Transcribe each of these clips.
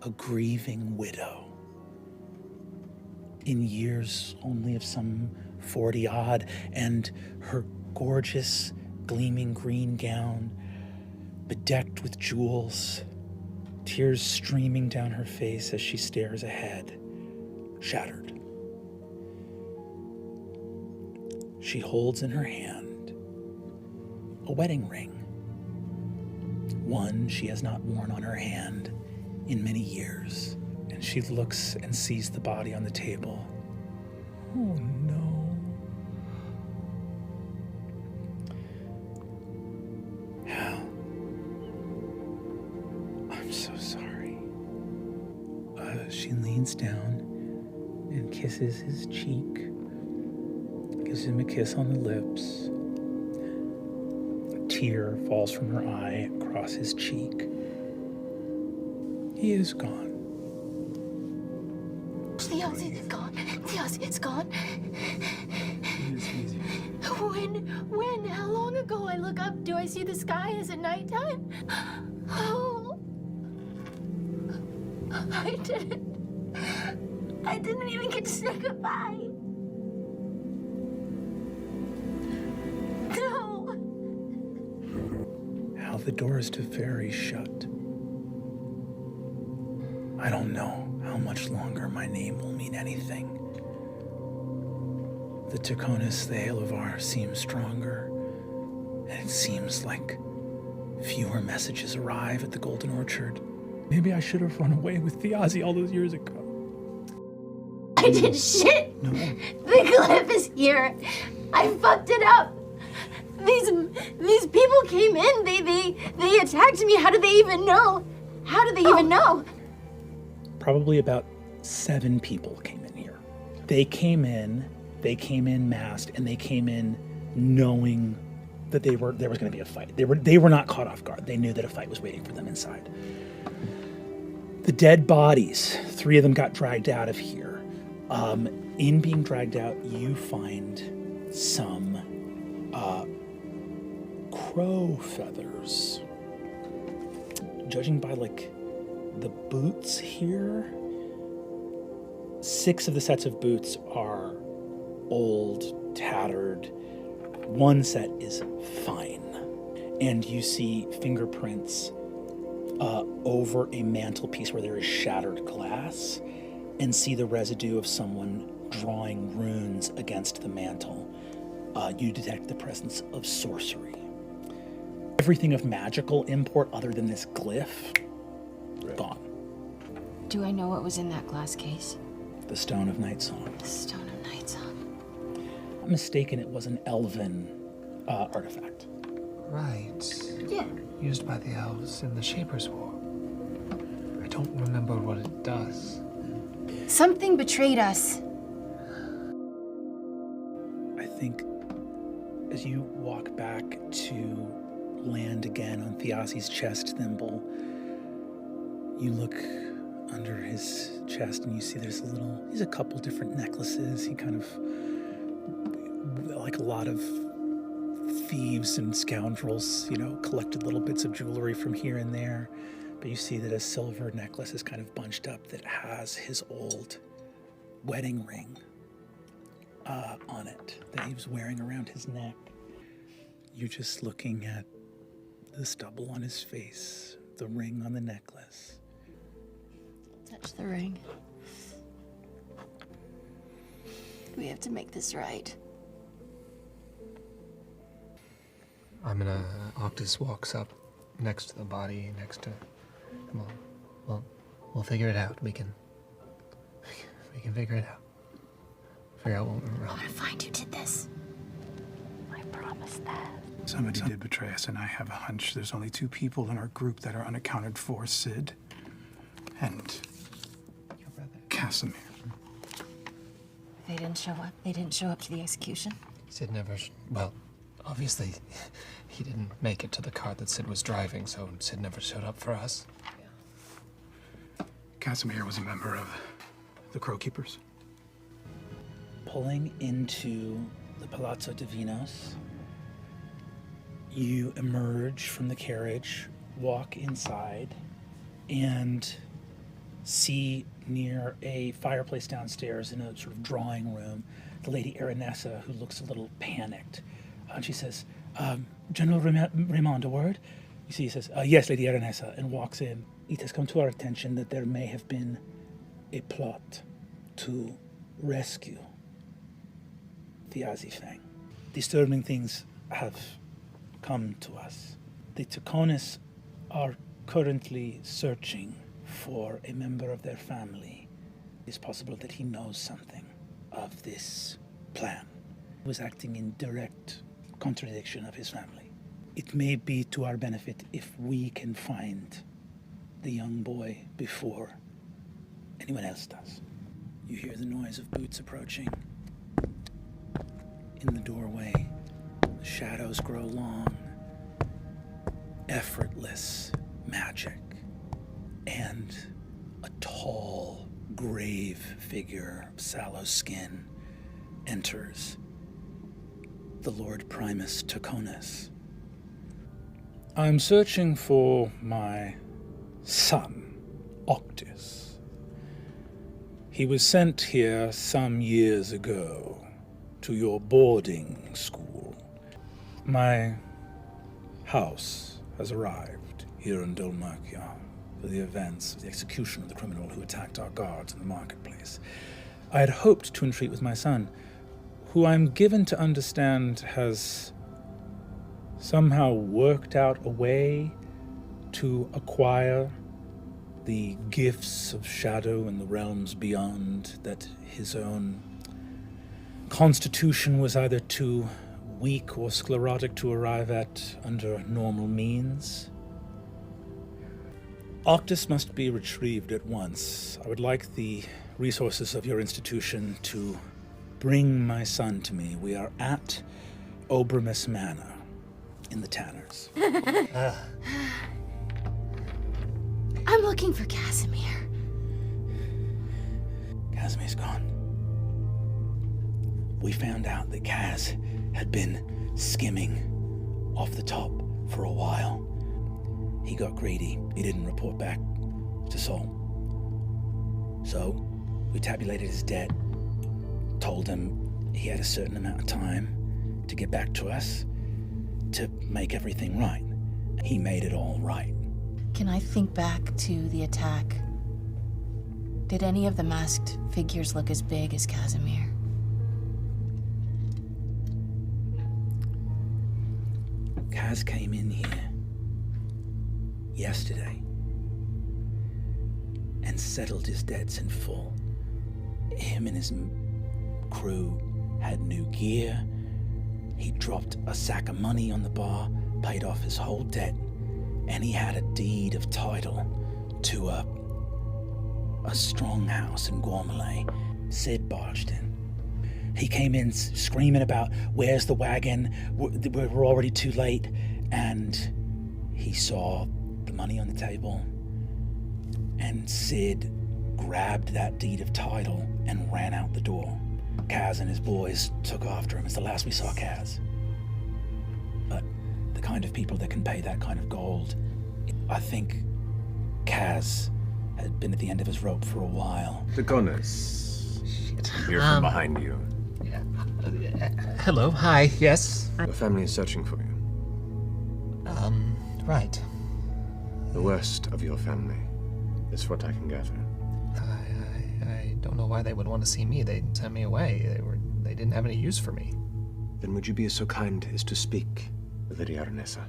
a grieving widow. In years only of some 40-odd, and her gorgeous, gleaming green gown, bedecked with jewels, tears streaming down her face as she stares ahead, shattered. She holds in her hand a wedding ring, one she has not worn on her hand in many years. And she looks and sees the body on the table. Oh no. Hal, I'm so sorry. She leans down and kisses his cheek, gives him a kiss on the lips. A tear falls from her eye across his cheek. He is gone. It's gone. It's gone. Easy. When? How long ago? I look up. Do I see the sky? Is it nighttime? Oh. I didn't even get to say goodbye. No. How the doors to Fairy shut. I don't know how much longer my name will mean anything. The Taconis, the Halovar, seems stronger, and it seems like fewer messages arrive at the Golden Orchard. Maybe I should have run away with Thiazi all those years ago. I did shit! No. The cliff is here. I fucked it up. These people came in. They attacked me. How did they even know? How did they even know? Probably about 7 people came in here. They came in masked, and they came in knowing that there was going to be a fight. They were not caught off guard. They knew that a fight was waiting for them inside. The dead bodies, 3 of them got dragged out of here. In being dragged out, you find some crow feathers. Judging by the boots here, 6 of the sets of boots are old, tattered. 1 set is fine. And you see fingerprints over a mantelpiece where there is shattered glass, and see the residue of someone drawing runes against the mantle. You detect the presence of sorcery. Everything of magical import other than this glyph, gone. Do I know what was in that glass case? The Stone of Night Song. The Stone of Night Song. I'm mistaken, it was an elven artifact. Right. Yeah. Used by the elves in the Shaper's War. I don't remember what it does. Something betrayed us. I think as you walk back to land again on Thiazi's chest thimble, you look under his chest and you see there's a couple different necklaces. He kind of, like a lot of thieves and scoundrels, collected little bits of jewelry from here and there. But you see that a silver necklace is kind of bunched up that has his old wedding ring on it that he was wearing around his neck. You're just looking at the stubble on his face, the ring on the necklace. Touch the ring. We have to make this right. Occtis walks up next to the body, next to... Come on. We'll figure it out. We can figure it out. Figure out what went wrong. I want to find who did this. I promise that. Somebody did betray us, and I have a hunch there's only 2 people in our group that are unaccounted for, Sid and Your brother. Casimir. They didn't show up. They didn't show up to the execution. Sid never... Well, obviously, he didn't make it to the car that Sid was driving, so Sid never showed up for us. Casimir was a member of the Crow Keepers. Pulling into the Palazzo Divinos, you emerge from the carriage, walk inside, and see near a fireplace downstairs in a sort of drawing room the Lady Aranessa, who looks a little panicked. And she says, General Raymond, a word? You see, he says, yes, Lady Aranessa, and walks in. It has come to our attention that there may have been a plot to rescue the Azifang. Disturbing things have come to us. The Taconis are currently searching for a member of their family. It's possible that he knows something of this plan. He was acting in direct contradiction of his family. It may be to our benefit if we can find the young boy before anyone else does. You hear the noise of boots approaching. In the doorway, the shadows grow long. Effortless magic. And a tall, grave figure of sallow skin enters. The Lord Primus Taconis. I'm searching for my son, Occtis. He was sent here some years ago to your boarding school. My house has arrived here in Dolmerkia for the events of the execution of the criminal who attacked our guards in the marketplace. I had hoped to entreat with my son, who I'm given to understand has somehow worked out a way to acquire the gifts of shadow in the realms beyond, that his own constitution was either too weak or sclerotic to arrive at under normal means. Occtis must be retrieved at once. I would like the resources of your institution to bring my son to me. We are at Obramus Manor in the Tanners. I'm looking for Casimir. Casimir's gone. We found out that Kaz had been skimming off the top for a while. He got greedy. He didn't report back to Sol. So we tabulated his debt, told him he had a certain amount of time to get back to us to make everything right. He made it all right. Can I think back to the attack? Did any of the masked figures look as big as Casimir? Kaz came in here yesterday and settled his debts in full. Him and his crew had new gear. He dropped a sack of money on the bar, paid off his whole debt, and he had a deed of title to a strong house in Gormalay. Sid barged in. He came in screaming about, where's the wagon? We're already too late. And he saw the money on the table, and Sid grabbed that deed of title and ran out the door. Kaz and his boys took after him. It's the last we saw Kaz. But the kind of people that can pay that kind of gold, I think Kaz had been at the end of his rope for a while. Taconis. Here from behind you. Hello, hi, yes. Your family is searching for you. Right. The worst of your family is what I can gather. I don't know why they would want to see me. They sent me away. They didn't have any use for me. Then would you be so kind as to speak with Lady Aranessa?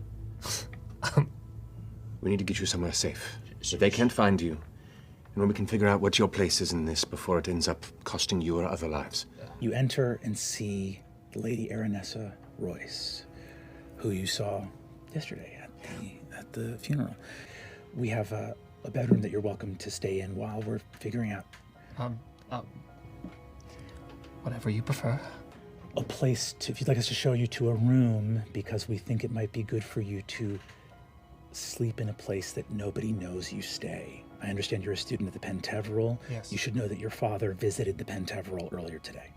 We need to get you somewhere safe. If they can't find you, and when we can figure out what your place is in this before it ends up costing you or other lives. You enter and see the Lady Aranessa Royce, who you saw yesterday at the funeral. We have a bedroom that you're welcome to stay in while we're figuring out whatever you prefer. a place to, if you'd like us to show you to a room, because we think it might be good for you to sleep in a place that nobody knows you stay. I understand you're a student at the Penteveral. Yes. You should know that your father visited the Penteveral earlier today.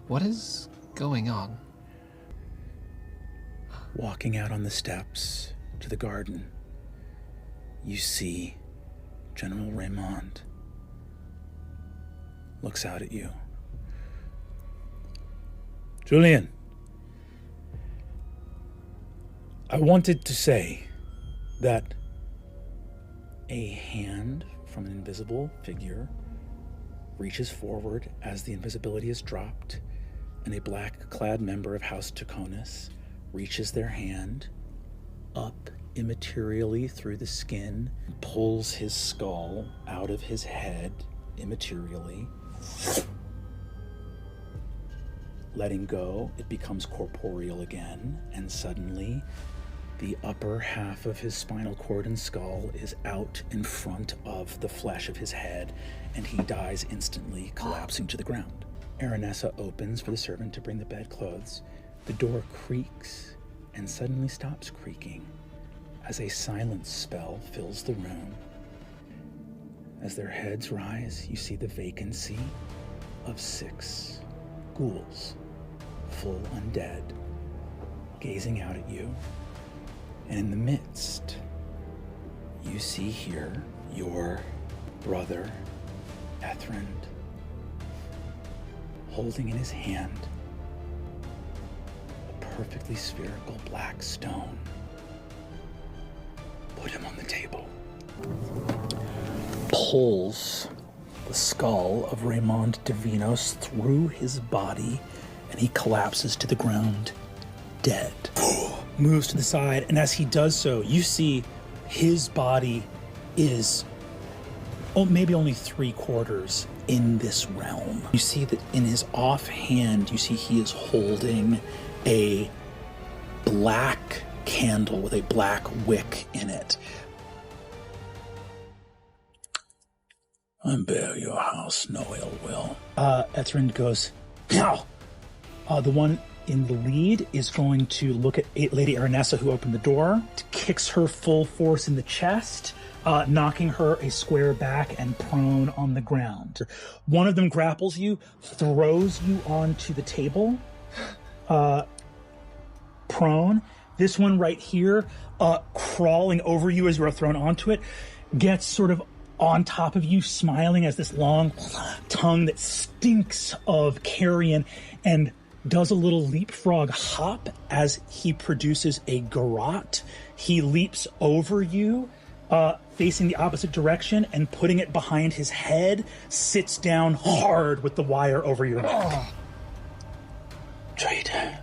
What is going on? Walking out on the steps to the garden, you see General Raymond looks out at you. Julien, I wanted to say that a hand from an invisible figure reaches forward as the invisibility is dropped, and a black-clad member of House Taconis reaches their hand up immaterially through the skin, pulls his skull out of his head immaterially. Letting go, it becomes corporeal again, and suddenly the upper half of his spinal cord and skull is out in front of the flesh of his head, and he dies instantly, collapsing to the ground. Aranessa opens for the servant to bring the bedclothes. The door creaks and suddenly stops creaking as a silence spell fills the room. As their heads rise, you see the vacancy of 6 ghouls, full undead, gazing out at you. And in the midst, you see here your brother, Ethrend, holding in his hand a perfectly spherical black stone. Put him on the table. Pulls the skull of Raymond Divinos through his body, and he collapses to the ground, dead. Moves to the side, and as he does so, you see his body is maybe only 3/4 in this realm. You see that in his offhand, you see he is holding a black candle with a black wick in it. I bear your house no ill will. Ethrend goes, now! The one in the lead is going to look at Lady Aranessa, who opened the door, kicks her full force in the chest, knocking her a square back and prone on the ground. One of them grapples you, throws you onto the table, prone. This one right here, crawling over you as you are thrown onto it, gets sort of on top of you, smiling as this long tongue that stinks of carrion, and does a little leapfrog hop as he produces a garrote. He leaps over you, facing the opposite direction, and putting it behind his head, sits down hard with the wire over your neck. Traitor,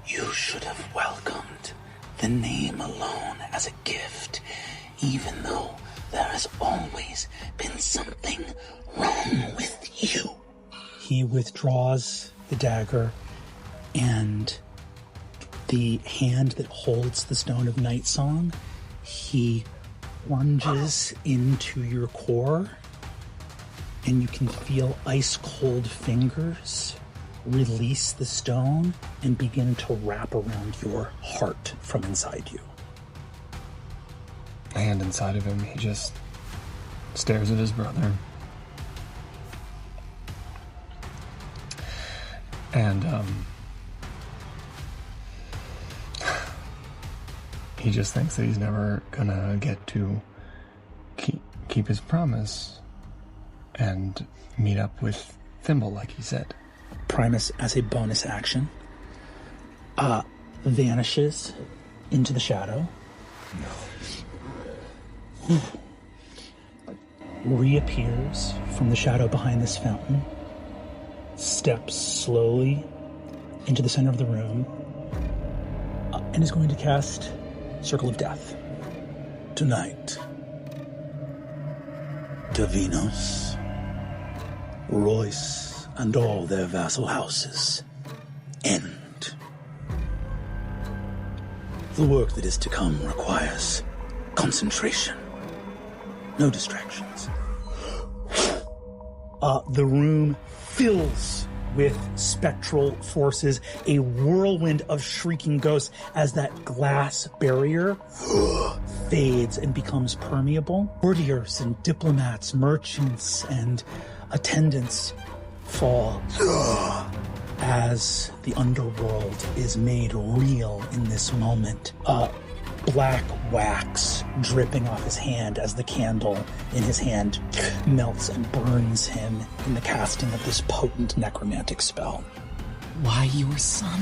you should have welcomed the name alone as a gift, even though there has always been something wrong with you. He withdraws the dagger, and the hand that holds the Stone of Night Song, he plunges into your core, and you can feel ice-cold fingers release the stone and begin to wrap around your heart from inside you. Hand inside of him, he just stares at his brother. And he just thinks that he's never gonna get to keep his promise and meet up with Thimble, like he said. Primus, as a bonus action, vanishes into the shadow. No. Reappears from the shadow behind this fountain. Steps slowly into the center of the room, and is going to cast Circle of Death. Tonight, Divinos, Royce, and all their vassal houses end. The work that is to come requires concentration, no distractions. The room fills with spectral forces, a whirlwind of shrieking ghosts as that glass barrier fades and becomes permeable. Courtiers and diplomats, merchants and attendants fall as the underworld is made real in this moment. black wax dripping off his hand as the candle in his hand melts and burns him in the casting of this potent necromantic spell. Why your son?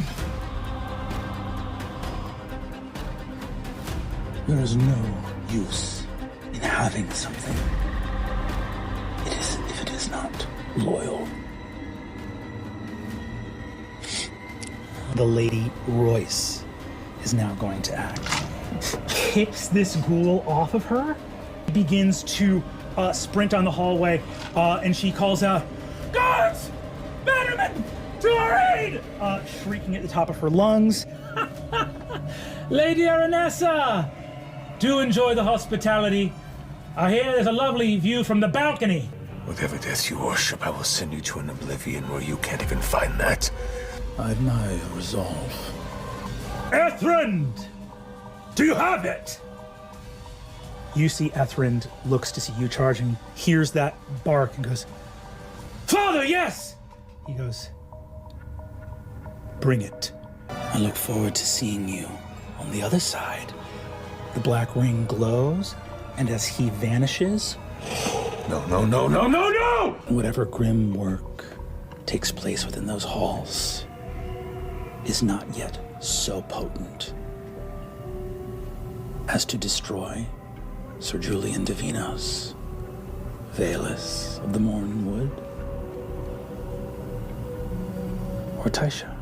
There is no use in having something if it is not loyal. The Lady Royce is now going to act. Kicks this ghoul off of her, begins to sprint down the hallway, and she calls out, "Guards! Bannermen! To our aid!" Shrieking at the top of her lungs. Lady Aranessa! Do enjoy the hospitality. I hear there's a lovely view from the balcony. Whatever death you worship, I will send you to an oblivion where you can't even find that. I've my resolve. Ethrend! Do you have it? You see Ethrend looks to see you charging, hears that bark and goes, Father, yes! He goes, bring it. I look forward to seeing you on the other side. The black ring glows, and as he vanishes, No! whatever grim work takes place within those halls is not yet so potent as to destroy Sir Julien Divinos, Valus of the Mornwood, or Taisha,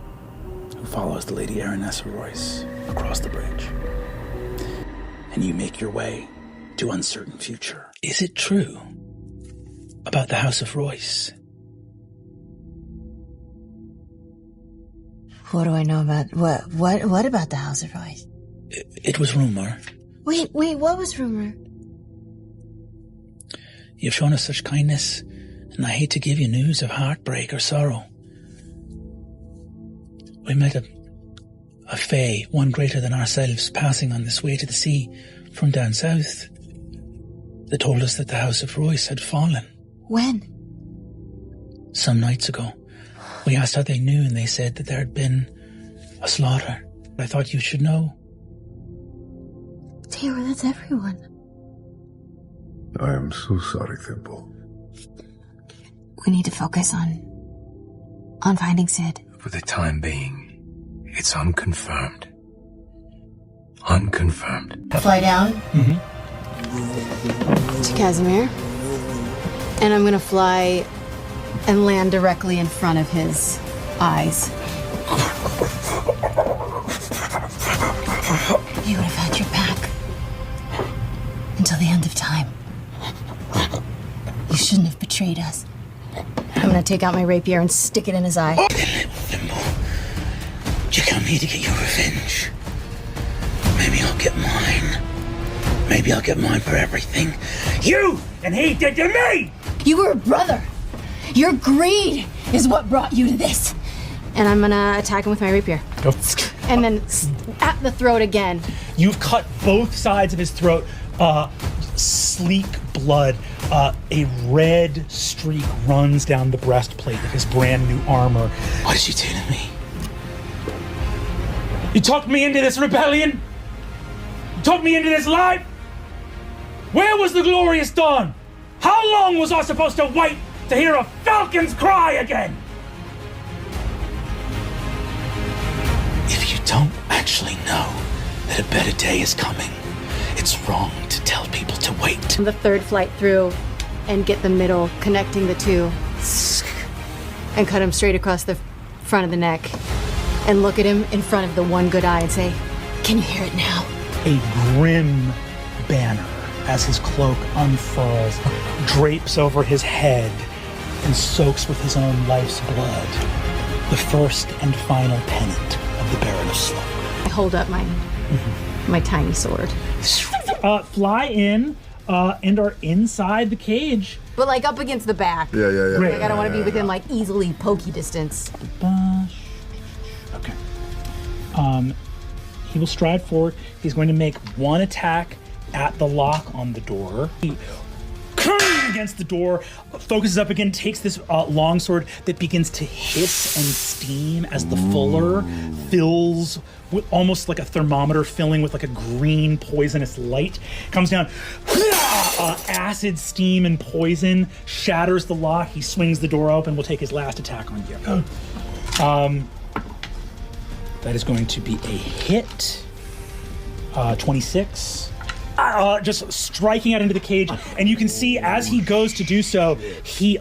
who follows the Lady Aranessa Royce across the bridge. And you make your way to uncertain future. Is it true about the House of Royce? What do I know about what about the House of Royce? It was rumor. Wait, what was rumor? You've shown us such kindness, and I hate to give you news of heartbreak or sorrow. We met a fae, one greater than ourselves, passing on this way to the sea from down south. They told us that the House of Royce had fallen. When? Some nights ago. We asked how they knew, and they said that there had been a slaughter. I thought you should know. Taylor, that's everyone. I am so sorry, Thimble. We need to focus on finding Sid. For the time being, it's unconfirmed. Unconfirmed. Fly down to Casimir, and I'm gonna fly and land directly in front of his eyes. You would have had your back until the end of time. You shouldn't have betrayed us. I'm gonna take out my rapier and stick it in his eye. Thimble, did you come here to get your revenge? Maybe I'll get mine. Maybe I'll get mine for everything you and he did to me! You were a brother. Your greed is what brought you to this. And I'm gonna attack him with my rapier. Go. And then at the throat again. You've cut both sides of his throat. Sleek blood. A red streak runs down the breastplate of his brand new armor. What did you do to me? You talked me into this rebellion? You talked me into this life? Where was the glorious dawn? How long was I supposed to wait to hear a falcon's cry again? If you don't actually know that a better day is coming, it's wrong to tell people to wait. The third flight through and get the middle, connecting the two, and cut him straight across the front of the neck, and look at him in front of the one good eye and say, "Can you hear it now?" A grim banner, as his cloak unfurls, drapes over his head and soaks with his own life's blood, the first and final pennant of the Baron of Slope. I hold up my tiny sword. Fly in and are inside the cage. But like up against the back. Yeah. Great. Like I don't want to be within like easily pokey distance. Okay. He will stride forward. He's going to make one attack at the lock on the door. against the door, focuses up again, takes this longsword that begins to hiss and steam as the fuller fills with almost like a thermometer filling with like a green poisonous light. Comes down, acid, steam, and poison, shatters the lock. He swings the door open, will take his last attack on you. That is going to be a hit. 26. Just striking out into the cage, and you can see as he goes to do so, he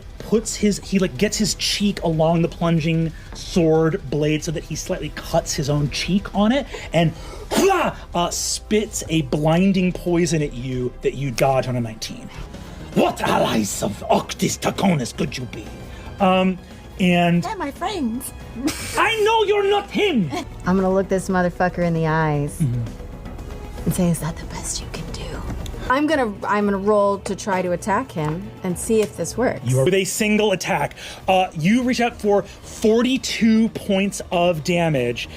gets his cheek along the plunging sword blade so that he slightly cuts his own cheek on it, and spits a blinding poison at you that you dodge on a 19. What allies of Occtis Thimble could you be? And they're my friends. I know you're not him. I'm gonna look this motherfucker in the eyes and say, "Is that the best you can do?" I'm gonna roll to try to attack him and see if this works. You are with a single attack. You reach out for 42 points of damage.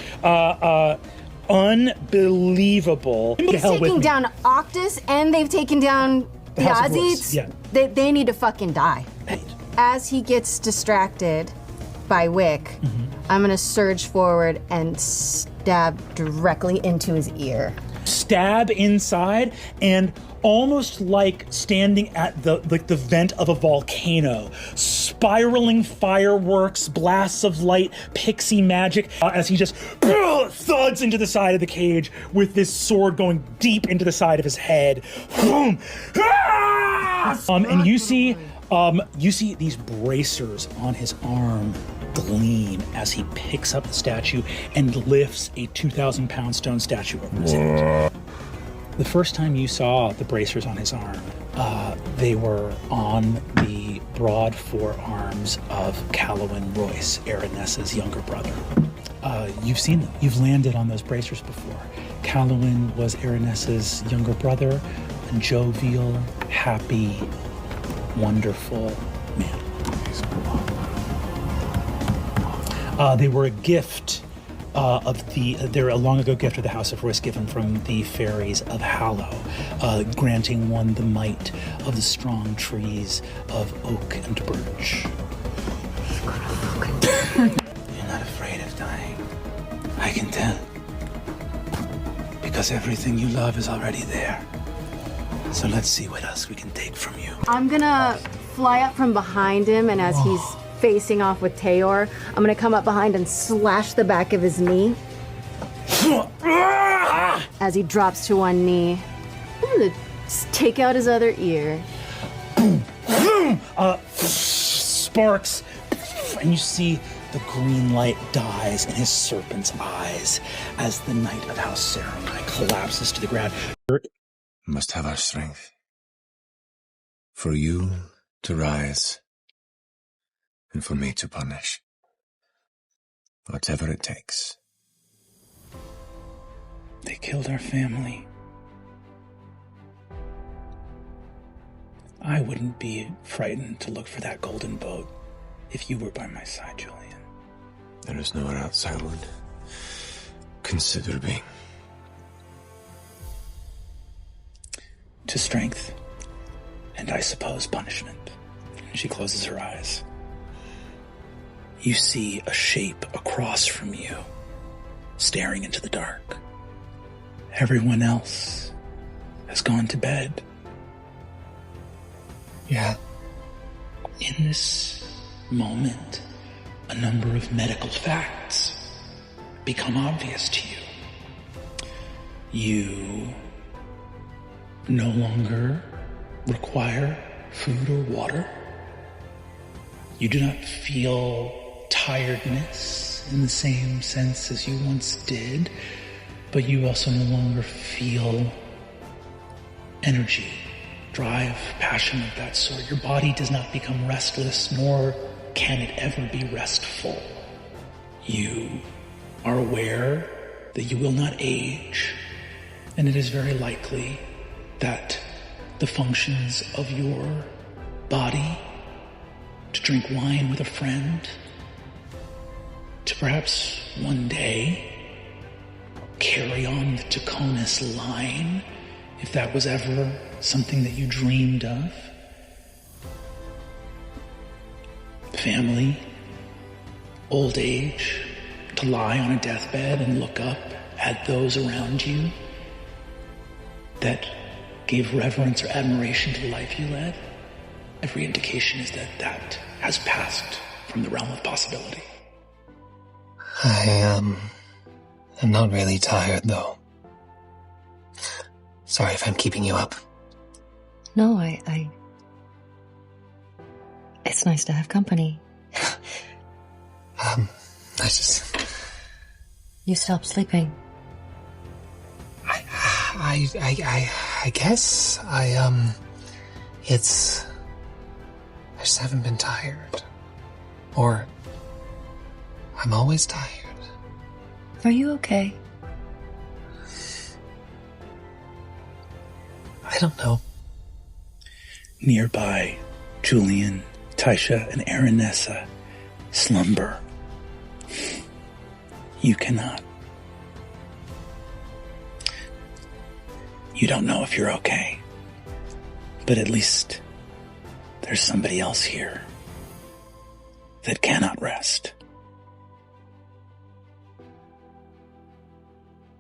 Unbelievable. They've taken down Occtis and they've taken down the Aussies. Yeah. They need to fucking die. As he gets distracted by Wick, I'm gonna surge forward and stab directly into his ear. Stab inside, and almost like standing at the vent of a volcano, spiraling fireworks, blasts of light, pixie magic, as he just thuds into the side of the cage with this sword going deep into the side of his head. Boom! And you see these bracers on his arm gleam as he picks up the statue and lifts a 2,000-pound stone statue over his head. The first time you saw the bracers on his arm, they were on the broad forearms of Callowin Royce, Aranessa's younger brother. You've seen them. You've landed on those bracers before. Callowin was Aranessa's younger brother, a jovial, happy, wonderful man. They were a gift they're a long ago gift of the House of Royce given from the fairies of Hallow, granting one the might of the strong trees of oak and birch. You're not afraid of dying. I can tell. Because everything you love is already there. So let's see what else we can take from you. I'm gonna fly up from behind him, and as he's facing off with Tayor, I'm gonna come up behind and slash the back of his knee. As he drops to one knee, I'm gonna take out his other ear. Sparks, and you see the green light dies in his serpent's eyes as the Knight of House Saramai collapses to the ground. Must have our strength. For you to rise, and for me to punish. Whatever it takes. They killed our family. I wouldn't be frightened to look for that golden boat if you were by my side, Julien. There is nowhere else I would consider being. To strength, and I suppose punishment. She closes her eyes. You see a shape across from you, staring into the dark. Everyone else has gone to bed. Yeah. In this moment, a number of medical facts become obvious to you. You no longer require food or water. You do not feel tiredness in the same sense as you once did, but you also no longer feel energy, drive, passion of that sort. Your body does not become restless, nor can it ever be restful. You are aware that you will not age, and it is very likely that the functions of your body, to drink wine with a friend, to perhaps one day carry on the Taconis line, if that was ever something that you dreamed of, family, old age, to lie on a deathbed and look up at those around you that gave reverence or admiration to the life you led, every indication is that that has passed from the realm of possibility. I'm not really tired, though. Sorry if I'm keeping you up. No, it's nice to have company. I just... You stopped sleeping. I guess I just haven't been tired. Or, I'm always tired. Are you okay? I don't know. Nearby, Julien, Taisha, and Aranessa slumber. You cannot. You don't know if you're okay, but at least there's somebody else here that cannot rest.